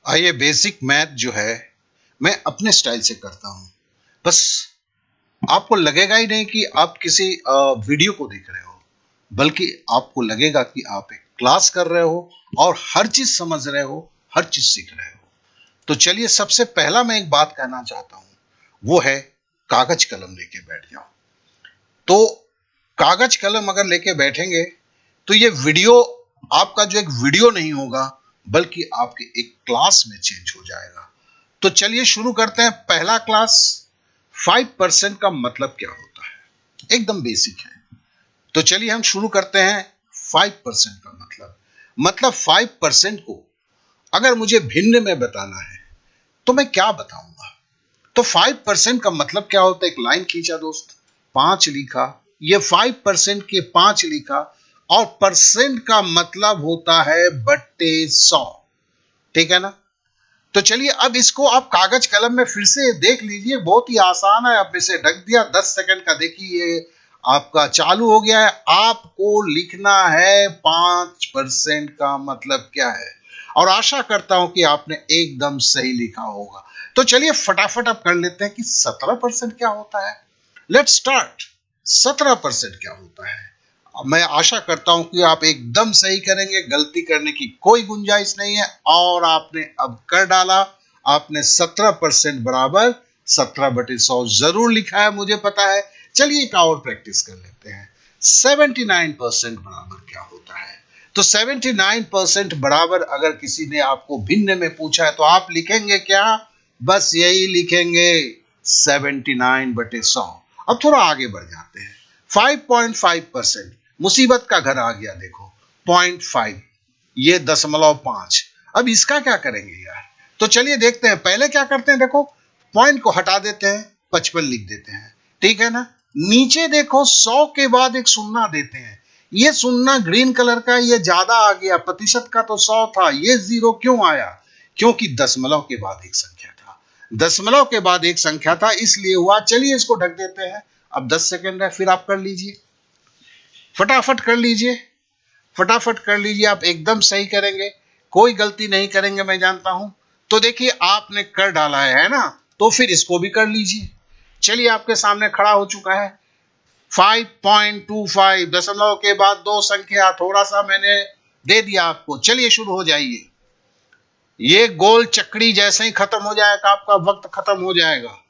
आइए basic math जो है मैं अपने स्टाइल से करता हूं। बस आपको लगेगा ही नहीं कि आप किसी वीडियो को देख रहे हो, बल्कि आपको लगेगा कि आप एक क्लास कर रहे हो और हर चीज समझ रहे हो, हर चीज सीख रहे हो। तो चलिए सबसे पहला मैं एक बात कहना चाहता हूं, वो है कागज कलम लेके बैठ जाओ। तो कागज कलम अगर लेके बैठेंगे तो ये वीडियो आपका जो एक वीडियो नहीं होगा, बल्कि आपके एक क्लास में चेंज हो जाएगा। तो चलिए शुरू करते हैं पहला क्लास। 5% का मतलब क्या होता है, एकदम बेसिक है। तो चलिए हम शुरू करते हैं। 5% का मतलब 5% को अगर मुझे भिन्न में बताना है तो मैं क्या बताऊंगा। तो 5% का मतलब क्या होता है, एक लाइन खींचा दोस्त, 5 लिखा, ये 5% के 5 लिखा, और परसेंट का मतलब होता है बट्टे 100। ठीक है ना। तो चलिए अब इसको आप कागज कलम में फिर से देख लीजिए, बहुत ही आसान है। अब इसे ढक दिया, 10 सेकंड का देखिए आपका चालू हो गया है। आपको लिखना है 5% का मतलब क्या है, और आशा करता हूं कि आपने एकदम सही लिखा होगा। तो चलिए फटाफट अब कर लेते हैं कि 17% क्या होता है। Let's start. 17% क्या होता है, मैं आशा करता हूं कि आप एकदम सही करेंगे, गलती करने की कोई गुंजाइश नहीं है। और आपने अब कर डाला, आपने 17% बराबर 17/100 जरूर लिखा है, मुझे पता है। चलिए एक और प्रैक्टिस कर लेते हैं। 79% बराबर क्या होता है। तो 79% बराबर अगर किसी ने आपको भिन्न में पूछा है तो आप लिखेंगे क्या, बस यही लिखेंगे 79/100। अब थोड़ा आगे बढ़ जाते हैं। 5.5%, मुसीबत का घर आ गया, देखो 0.5, ये 0.5। अब इसका क्या करेंगे यार। तो चलिए देखते हैं, पहले क्या करते हैं, देखो पॉइंट को हटा देते हैं, 55 लिख देते हैं। ठीक है ना। नीचे देखो 100 के बाद एक शून्य देते हैं। ये शून्य ग्रीन कलर का, ये ज्यादा आ गया, प्रतिशत का तो 100 था, ये जीरो क्यों आया, क्योंकि दशमलव के बाद एक संख्या था। दशमलव के बाद एक संख्या था, इसलिए हुआ। चलिए इसको ढक देते हैं। अब 10 सेकंड है, फिर आप कर लीजिए, फटाफट कर लीजिए, फटाफट कर लीजिए। आप एकदम सही करेंगे, कोई गलती नहीं करेंगे, मैं जानता हूं। तो देखिए आपने कर डाला है ना, तो फिर इसको भी कर लीजिए। चलिए आपके सामने खड़ा हो चुका है 5.25, दशमलव के बाद दो संख्या, थोड़ा सा मैंने दे दिया आपको। चलिए शुरू हो जाइए। ये गोल चक्री जैसे ही खत्म हो जाएगा, आपका वक्त खत्म हो जाएगा।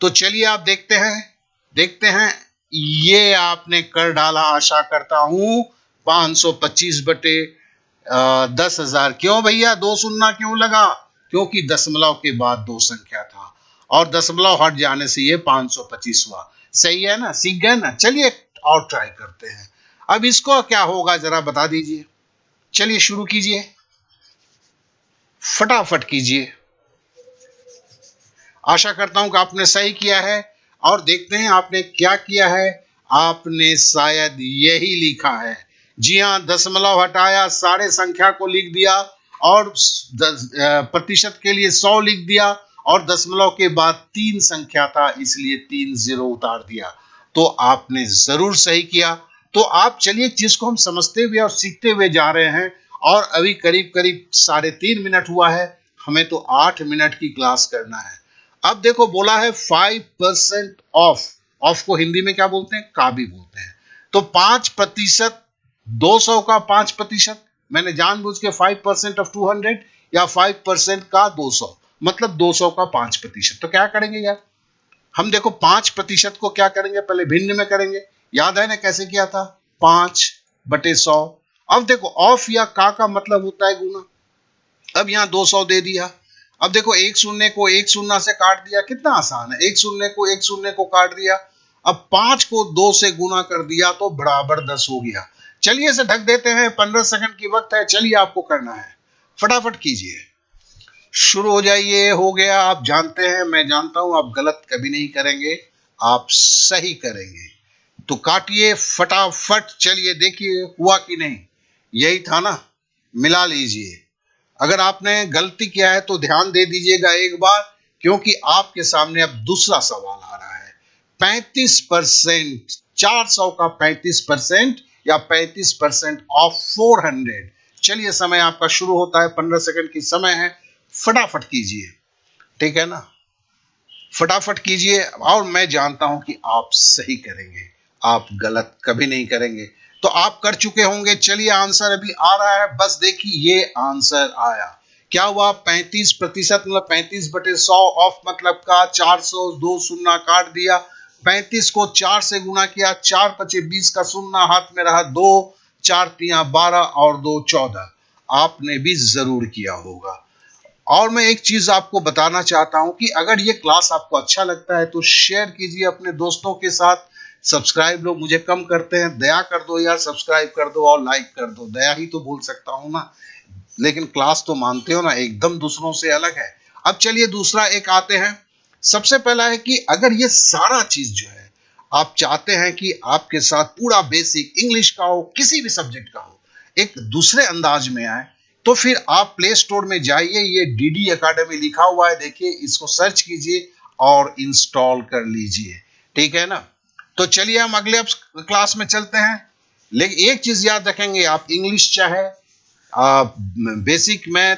तो चलिए आप देखते हैं, देखते हैं। ये आपने कर डाला, आशा करता हूं 525/10,000। क्यों भैया दो शून्य क्यों लगा, क्योंकि दशमलव के बाद दो संख्या था, और दशमलव हट जाने से ये 525वां। सही है ना, सीख गए ना। चलिए और ट्राई करते हैं। अब इसको क्या होगा जरा बता दीजिए। चलिए शुरू कीजिए, फटाफट कीजिए। आशा करता हूं कि आपने सही किया है। और देखते हैं आपने क्या किया है। आपने शायद यही लिखा है। जी हां, दशमलव हटाया, सारे संख्या को लिख दिया, और प्रतिशत के लिए 100 लिख दिया, और दशमलव के बाद तीन संख्या था, इसलिए 3 जीरो उतार दिया। तो आपने जरूर सही किया। तो आप चलिए, एक चीज को हम समझते हुए और सीखते हुए जा रहे हैं। और अभी करीब करीब 3.5 मिनट हुआ है, हमें तो 8 मिनट की क्लास करना है। अब देखो बोला है 5% ऑफ। ऑफ को हिंदी में क्या बोलते हैं, का भी बोलते हैं। तो 5%, 200 का 5%, मैंने जानबूझ के 5% ऑफ 200, या 5% का 200, मतलब 200 का 5%। तो क्या करेंगे यार, हम देखो 5% को क्या करेंगे, पहले भिन्न में करेंगे। याद है ना कैसे किया था, 5/100। अब देखो ऑफ या का मतलब होता है गुना। अब यहाँ 200 दे दिया। अब देखो एक शून्य को एक शून्य से काट दिया, कितना आसान है। एक शून्य को एक शून्य को काट दिया। अब 5 को 2 से गुना कर दिया तो बराबर 10 हो गया। चलिए इसे ढक देते हैं, 15 सेकंड की वक्त है। चलिए आपको करना है, फटाफट कीजिए, शुरू हो जाइए। हो गया, आप जानते हैं, मैं जानता हूं आप गलत कभी नहीं करेंगे, आप सही करेंगे। तो काटिए फटाफट। चलिए देखिए हुआ कि नहीं, यही था ना, मिला लीजिए। अगर आपने गलती किया है तो ध्यान दे दीजिएगा एक बार, क्योंकि आपके सामने अब दूसरा सवाल आ रहा है। 35%, 400 का 35%, या 35% ऑफ 400। चलिए समय आपका शुरू होता है, 15 सेकंड की समय है। फटाफट कीजिए, ठीक है ना, फटाफट कीजिए। और मैं जानता हूं कि आप सही करेंगे, आप गलत कभी नहीं करेंगे। तो आप कर चुके होंगे। चलिए आंसर अभी आ रहा है, बस देखिए ये आंसर आया। क्या हुआ? 35%, मतलब 35/100 ऑफ मतलब का 400, दो शून्य काट दिया। 35 को 4 से गुना किया, 4 पचे 20 का शून्य हाथ में रहा, 2 4 तिया 12 और 2 14। आपने भी जरूर किया होगा। और मैं एक चीज आपको बताना चाहता हूं कि अगर ये क्लास आपको अच्छा लगता है तो शेयर कीजिए अपने दोस्तों के साथ। सब्सक्राइब लोग मुझे कम करते हैं, दया कर दो यार, सब्सक्राइब कर दो और लाइक कर दो। दया ही तो बोल सकता हूं ना, लेकिन क्लास तो मानते हो ना, एकदम दूसरों से अलग है। अब चलिए दूसरा एक आते हैं। सबसे पहला है कि अगर ये सारा चीज जो है आप चाहते हैं कि आपके साथ पूरा बेसिक इंग्लिश का हो, किसी भी सब्जेक्ट का हो, एक दूसरे अंदाज में आए, तो फिर आप प्ले स्टोर में जाइए, ये डीडी एकेडमी लिखा हुआ है, देखिए इसको सर्च कीजिए और इंस्टॉल कर लीजिए, ठीक है ना। तो चलिए हम अगले क्लास में चलते हैं। लेकिन एक चीज याद रखेंगे, आप इंग्लिश चाहे बेसिक मैथ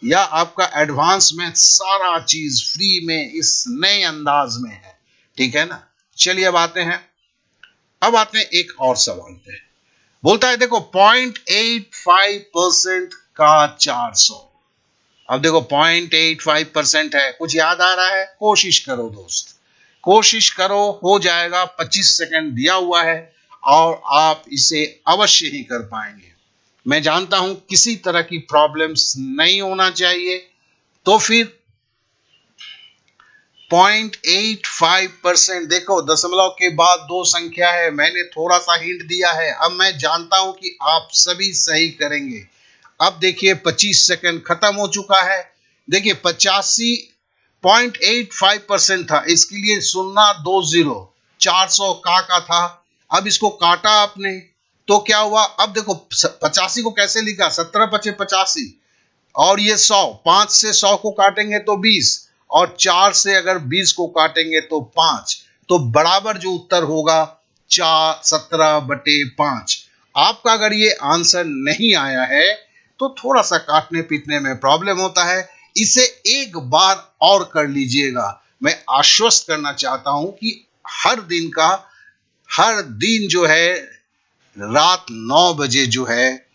या आपका एडवांस मैथ, सारा चीज फ्री में इस नए अंदाज में है, ठीक है ना। चलिए अब आते हैं एक और सवाल पे। बोलता है देखो 0.85% का 400। अब देखो 0.85% है, कुछ याद आ रहा है? कोशिश करो दोस्त, कोशिश करो, हो जाएगा। 25 सेकंड दिया हुआ है और आप इसे अवश्य ही कर पाएंगे। मैं जानता हूं किसी तरह की प्रॉब्लम्स नहीं होना चाहिए। तो फिर 0.85%, देखो दशमलव के बाद दो संख्या है, मैंने थोड़ा सा हिंट दिया है। अब मैं जानता हूं कि आप सभी सही करेंगे। अब देखिए 25 सेकंड खत्म हो चुका है। देखिए 85.85% था, इसके लिए 020, 400 का था। अब इसको काटा आपने तो क्या हुआ? अब देखो 85 को कैसे लिखा? 17 पचे 85 और ये 100, 5 से 100 को काटेंगे तो 20 और 4 से अगर 20 को काटेंगे तो 5, तो बराबर जो उत्तर होगा 17/5। आपका अगर ये आंसर नहीं आया है तो थोड़ा सा काटने पीटने में प्रॉब्लम होता है, इसे एक बार और कर लीजिएगा। मैं आश्वस्त करना चाहता हूं कि हर दिन का हर दिन जो है रात 9 बजे जो है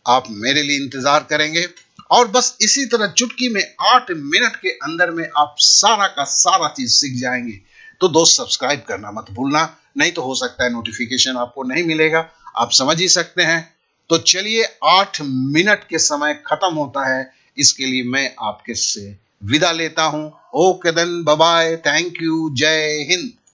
आप मेरे लिए इंतजार करेंगे। और बस इसी तरह चुटकी में 8 मिनट के अंदर में आप सारा का सारा चीज सीख जाएंगे। तो दोस्त सब्सक्राइब करना मत भूलना, नहीं तो हो सकता है नोटिफिकेशन आपको नहीं मिलेगा। आप समझ ही सकते हैं। तो चलिए 8 मिनट के समय खत्म होता है, इसके लिए मैं आपके से विदा लेता हूं। Okay then, bye bye, thank you, जय हिंद।